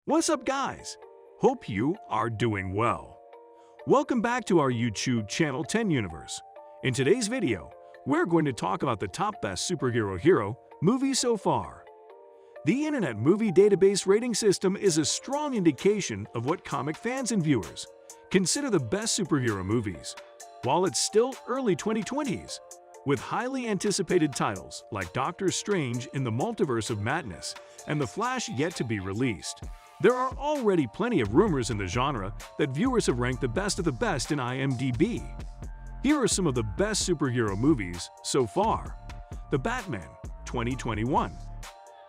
What's up, guys? Hope you are doing well. Welcome back to our YouTube channel 10 Universe. In today's video, we're going to talk about the top best superhero movies so far. The Internet Movie Database rating system is a strong indication of what comic fans and viewers consider the best superhero movies. While it's still early 2020s, with highly anticipated titles like Doctor Strange in the Multiverse of Madness and The Flash yet to be released, there are already plenty of rumors in the genre that viewers have ranked the best of the best in IMDb. Here are some of the best superhero movies so far. The Batman, 2021.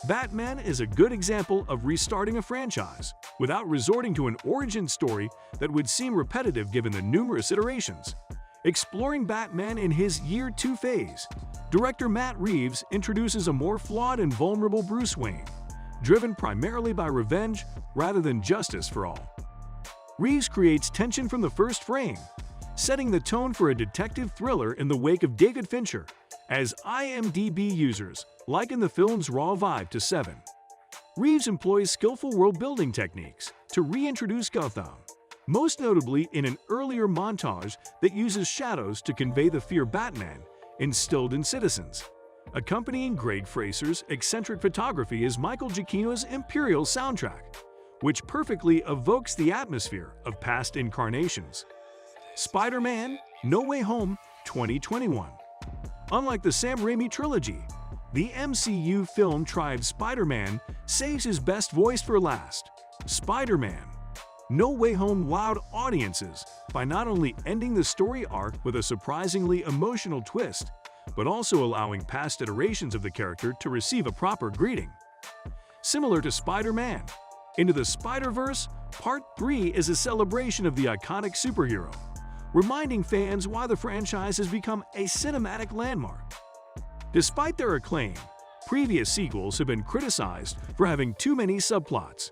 Batman is a good example of restarting a franchise without resorting to an origin story that would seem repetitive given the numerous iterations. Exploring Batman in his Year 2 phase, director Matt Reeves introduces a more flawed and vulnerable Bruce Wayne, driven primarily by revenge rather than justice for all. Reeves creates tension from the first frame, setting the tone for a detective thriller in the wake of David Fincher, as IMDb users liken the film's raw vibe to Seven. Reeves employs skillful world-building techniques to reintroduce Gotham, most notably in an earlier montage that uses shadows to convey the fear Batman instilled in citizens. Accompanying Greg Fraser's eccentric photography is Michael Giacchino's Imperial soundtrack, which perfectly evokes the atmosphere of past incarnations. Spider-Man: No Way Home, 2021. Unlike the Sam Raimi trilogy, the MCU film tried Spider-Man saves his best voice for last. Spider-Man: No Way Home wowed audiences by not only ending the story arc with a surprisingly emotional twist, but also allowing past iterations of the character to receive a proper greeting. Similar to Spider-Man, Into the Spider-Verse, Part 3 is a celebration of the iconic superhero, reminding fans why the franchise has become a cinematic landmark. Despite their acclaim, previous sequels have been criticized for having too many subplots.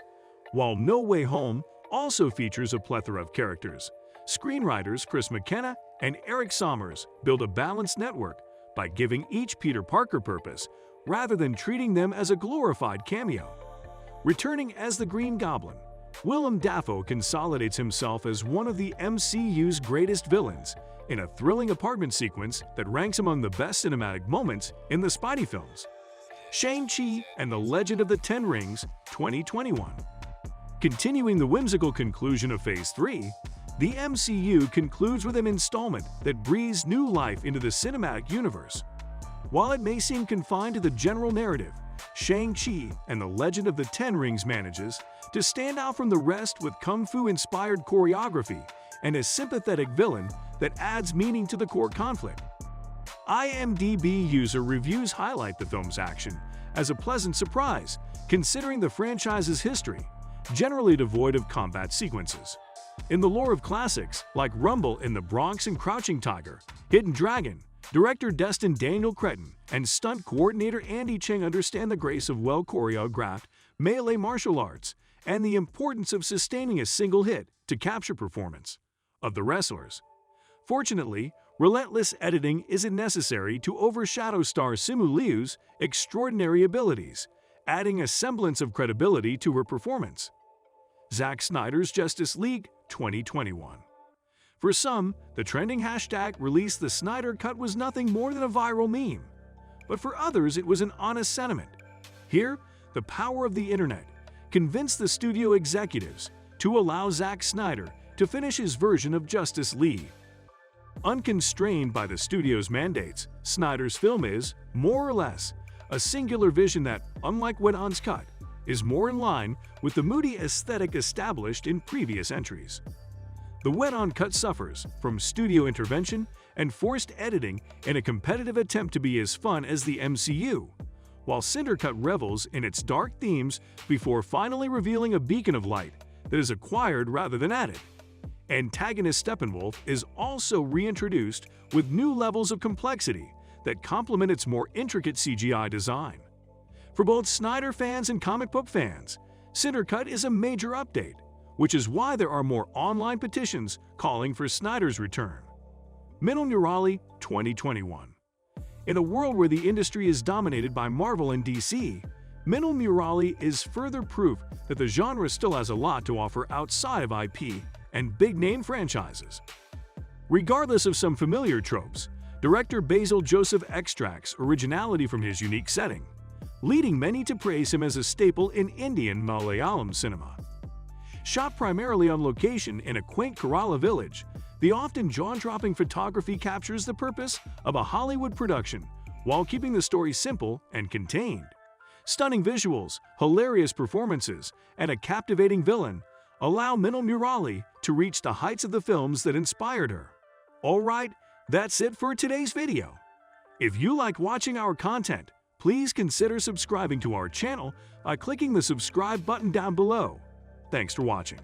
While No Way Home also features a plethora of characters, screenwriters Chris McKenna and Eric Sommers build a balanced network by giving each Peter Parker purpose rather than treating them as a glorified cameo. Returning as the Green Goblin, Willem Dafoe consolidates himself as one of the MCU's greatest villains in a thrilling apartment sequence that ranks among the best cinematic moments in the Spidey films. Shang-Chi and the Legend of the Ten Rings, 2021. Continuing the whimsical conclusion of Phase 3, the MCU concludes with an installment that breathes new life into the cinematic universe. While it may seem confined to the general narrative, Shang-Chi and the Legend of the Ten Rings manages to stand out from the rest with kung fu-inspired choreography and a sympathetic villain that adds meaning to the core conflict. IMDb user reviews highlight the film's action as a pleasant surprise, considering the franchise's history, generally devoid of combat sequences. In the lore of classics like Rumble in the Bronx and Crouching Tiger, Hidden Dragon, director Destin Daniel Cretton and stunt coordinator Andy Cheng understand the grace of well-choreographed melee martial arts and the importance of sustaining a single hit to capture performance of the wrestlers. Fortunately, relentless editing isn't necessary to overshadow star Simu Liu's extraordinary abilities, adding a semblance of credibility to her performance. Zack Snyder's Justice League, 2021. For some, the trending hashtag "Release the Snyder Cut" was nothing more than a viral meme. But for others, it was an honest sentiment. Here, the power of the internet convinced the studio executives to allow Zack Snyder to finish his version of Justice League. Unconstrained by the studio's mandates, Snyder's film is, more or less, a singular vision that, unlike Whedon's cut, is more in line with the moody aesthetic established in previous entries. The Whedon cut suffers from studio intervention and forced editing in a competitive attempt to be as fun as the MCU, while Snyder Cut revels in its dark themes before finally revealing a beacon of light that is acquired rather than added. Antagonist Steppenwolf is also reintroduced with new levels of complexity that complement its more intricate CGI design. For both Snyder fans and comic book fans, Snyder Cut is a major update, which is why there are more online petitions calling for Snyder's return. Minal Murali, 2021. In a world where the industry is dominated by Marvel and DC, Minal Murali is further proof that the genre still has a lot to offer outside of IP and big-name franchises. Regardless of some familiar tropes, director Basil Joseph extracts originality from his unique setting, leading many to praise him as a staple in Indian Malayalam cinema. Shot primarily on location in a quaint Kerala village, the often jaw-dropping photography captures the purpose of a Hollywood production while keeping the story simple and contained. Stunning visuals, hilarious performances, and a captivating villain allow Minal Murali to reach the heights of the films that inspired her. Alright, that's it for today's video. If you like watching our content, please consider subscribing to our channel by clicking the subscribe button down below. Thanks for watching.